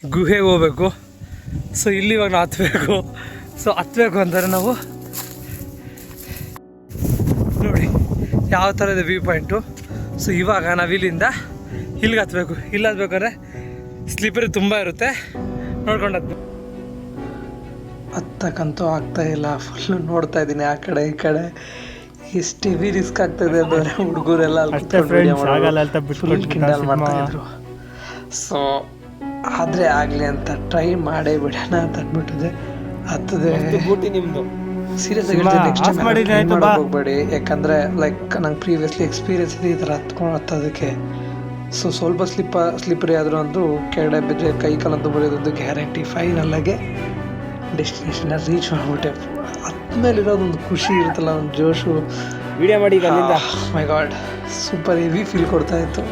ಗುಹೆಗೆ ಹೋಗ್ಬೇಕು. ಸೊ ಇಲ್ಲಿ ಇವಾಗ ನಾವು ಹತ್ತಬೇಕು. ಸೊ ಹತ್ತಬೇಕು ಅಂತಾರೆ ನಾವು. ನೋಡಿ ಯಾವ ಥರ ಇದೆ ವ್ಯೂ ಪಾಯಿಂಟು. ಸೊ ಇವಾಗ ನಾವು ಇಲ್ಲಿಂದ ಇಲ್ಲಿಗೆ ಹತ್ತಬೇಕು. ಇಲ್ಲಿ ಹತ್ಬೇಕಾದ್ರೆ ಸ್ಲಿಪ್ಪರಿ ತುಂಬ ಇರುತ್ತೆ, ನೋಡ್ಕೊಂಡು ಹತ್ಬೇಕು. ಹತ್ತಕ್ಕಂತೂ ಆಗ್ತಾ ಇಲ್ಲ. ಫುಲ್ಲು ನೋಡ್ತಾ ಇದ್ದೀನಿ ಆ ಕಡೆ ಈ ಕಡೆ. ಎಷ್ಟು ಹೆವಿ ರಿಸ್ಕ್ ಆಗ್ತಾಯಿದೆ ಅಂದರೆ ಹುಡುಗರೆಲ್ಲ ಫುಲ್ ಕಿಂಡಲ್ ಮಾಡ್ತಾಯಿದ್ರು. ಸೊ ಆದರೆ ಆಗಲಿ ಅಂತ ಟ್ರೈ ಮಾಡೇ ಬಿಡೋಣ ಅಂತ ಅಂದ್ಬಿಟ್ಟಿದೆ. ಹತ್ತದೆ ನಿಮ್ಮದು ಸೀರಿಯಸ್ ಆಗಿ ನೆಕ್ಸ್ಟ್ ಟೈಮ್ ಹೋಗ್ಬೇಡಿ. ಯಾಕಂದರೆ ಲೈಕ್ ನಂಗೆ ಪ್ರೀವಿಯಸ್ಲಿ ಎಕ್ಸ್ಪೀರಿಯನ್ಸ್ ಇದೆ ಈ ಥರ ಹತ್ತೋದಕ್ಕೆ. ಸೊ ಸ್ವಲ್ಪ ಸ್ಲಿಪ್ಪರಿ ಆದರೂ ಒಂದು ಕೆಳಗಡೆ ಬಿದ್ದರೆ ಕೈ ಕಾಲಂತೂ ಬರೆಯೋದೊಂದು ಗ್ಯಾರಂಟಿ. ಫೈನಲ್ಲಾಗೆ ಡೆಸ್ಟಿನೇಷನ್ನ ರೀಚ್ ಮಾಡಿಬಿಟ್ಟೆ. ಹತ್ತಮೇಲಿರೋದೊಂದು ಖುಷಿ ಇರುತ್ತಲ್ಲ, ಒಂದು ಜೋಶು. ವಿಡಿಯೋ ಮಾಡಿ ಮೈ ಗಾಡ್, ಸೂಪರ್ ಹೆವಿ ಫೀಲ್ ಕೊಡ್ತಾಯಿತ್ತು.